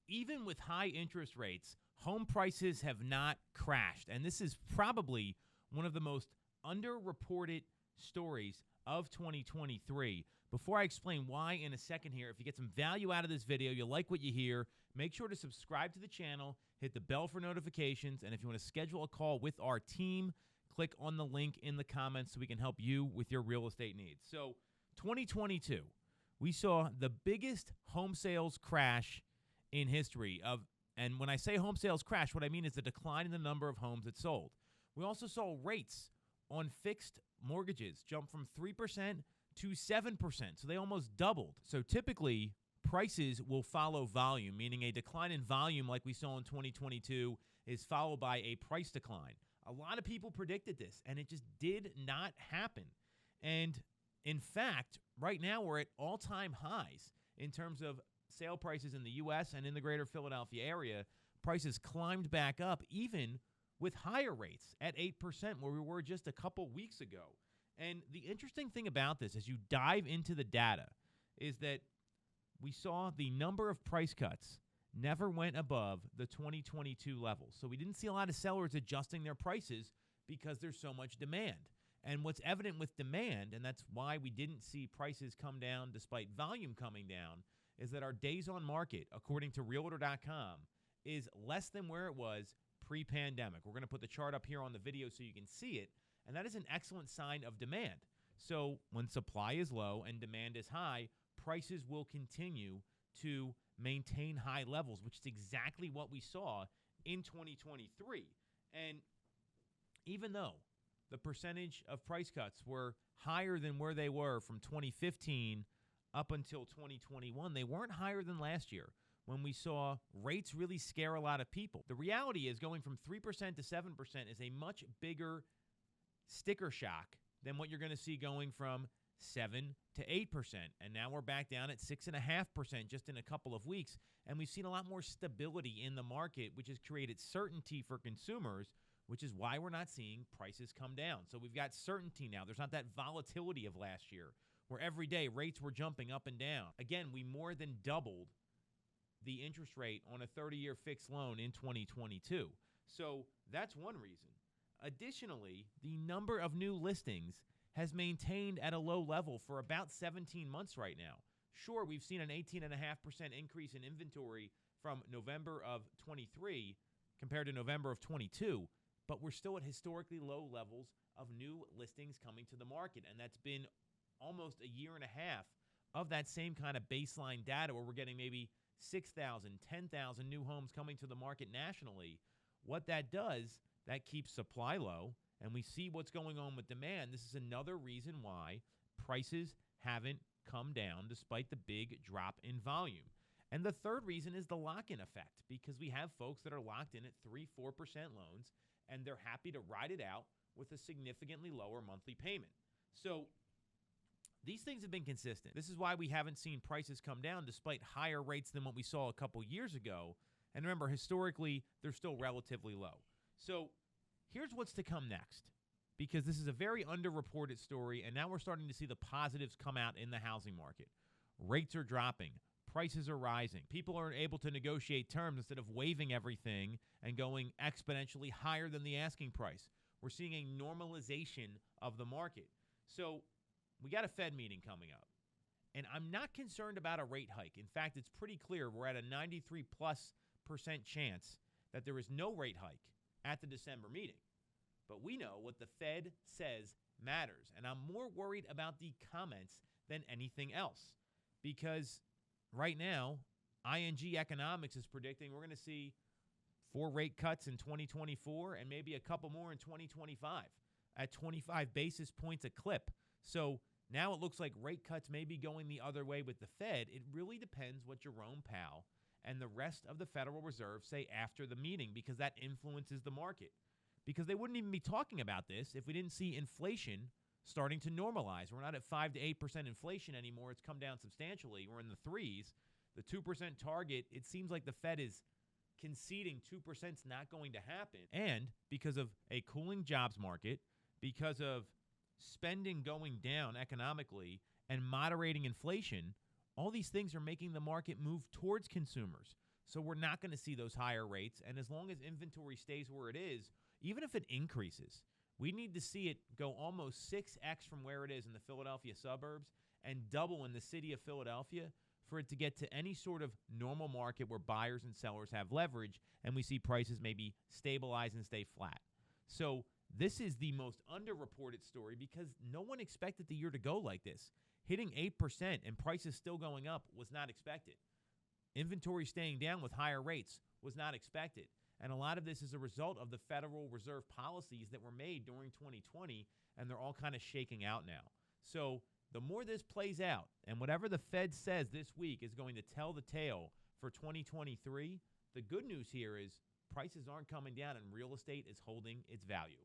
even with high interest rates, home prices have not crashed. And this is probably one of the most underreported stories of 2023. Before I explain why in a second here, if you get some value out of this video, you like what you hear, make sure to subscribe to the channel, hit the bell for notifications, and if you want to schedule a call with our team, click on the link in the comments so we can help you with your real estate needs. So 2022, we saw the biggest home sales crash in history and when I say home sales crash, what I mean is the decline in the number of homes that sold. We also saw rates on fixed mortgages jump from 3% to 7%, so they almost doubled. So typically, prices will follow volume, meaning a decline in volume like we saw in 2022 is followed by a price decline. A lot of people predicted this, and it just did not happen. And in fact, right now we're at all-time highs in terms of sale prices in the U.S. and in the greater Philadelphia area. Prices climbed back up even with higher rates at 8% where we were just a couple weeks ago. And the interesting thing about this as you dive into the data is that we saw the number of price cuts never went above the 2022 levels. So we didn't see a lot of sellers adjusting their prices because there's so much demand. And what's evident with demand, and that's why we didn't see prices come down despite volume coming down, is that our days on market, according to Realtor.com, is less than where it was pre-pandemic. We're going to put the chart up here on the video so you can see it, and that is an excellent sign of demand. So when supply is low and demand is high, prices will continue to maintain high levels, which is exactly what we saw in 2023. And even though the percentage of price cuts were higher than where they were from 2015 up until 2021, they weren't higher than last year when we saw rates really scare a lot of people. The reality is going from 3% to 7% is a much bigger sticker shock than what you're going to see going from 7 to 8%. And now we're back down at 6.5% just in a couple of weeks. And we've seen a lot more stability in the market, which has created certainty for consumers, which is why we're not seeing prices come down. So we've got certainty now. There's not that volatility of last year where every day rates were jumping up and down. Again, we more than doubled the interest rate on a 30-year fixed loan in 2022. So that's one reason. Additionally, the number of new listings has maintained at a low level for about 17 months right now. Sure, we've seen an 18.5% increase in inventory from November of 23 compared to November of 22, but we're still at historically low levels of new listings coming to the market, and that's been almost a year and a half of that same kind of baseline data where we're getting maybe 6,000, 10,000 new homes coming to the market nationally. What that does, that keeps supply low, and we see what's going on with demand. This is another reason why prices haven't come down despite the big drop in volume. And the third reason is the lock-in effect, because we have folks that are locked in at 3-4% loans, and they're happy to ride it out with a significantly lower monthly payment. So these things have been consistent. This is why we haven't seen prices come down despite higher rates than what we saw a couple years ago. And remember, historically, they're still relatively low. So here's what's to come next, because this is a very underreported story, and now we're starting to see the positives come out in the housing market. Rates are dropping. Prices are rising. People are able to negotiate terms instead of waiving everything and going exponentially higher than the asking price. We're seeing a normalization of the market. So we got a Fed meeting coming up, and I'm not concerned about a rate hike. In fact, it's pretty clear we're at a 93+% chance that there is no rate hike at the December meeting. But we know what the Fed says matters, and I'm more worried about the comments than anything else, because right now, ING Economics is predicting we're going to see 4 rate cuts in 2024 and maybe a couple more in 2025 at 25 basis points a clip. So now it looks like rate cuts may be going the other way with the Fed. It really depends what Jerome Powell and the rest of the Federal Reserve say after the meeting, because that influences the market. Because they wouldn't even be talking about this if we didn't see inflation starting to normalize. We're not at 5 to 8% inflation anymore. It's come down substantially. We're in the 3s. The 2% target, it seems like the Fed is conceding 2% is not going to happen. And because of a cooling jobs market, because of spending going down economically and moderating inflation, all these things are making the market move towards consumers. So we're not going to see those higher rates. And as long as inventory stays where it is, even if it increases, we need to see it go almost 6x from where it is in the Philadelphia suburbs and double in the city of Philadelphia for it to get to any sort of normal market where buyers and sellers have leverage and we see prices maybe stabilize and stay flat. So this is the most underreported story because no one expected the year to go like this. Hitting 8% and prices still going up was not expected. Inventory staying down with higher rates was not expected. And a lot of this is a result of the Federal Reserve policies that were made during 2020, and they're all kind of shaking out now. So the more this plays out, and whatever the Fed says this week is going to tell the tale for 2023, the good news here is prices aren't coming down and real estate is holding its value.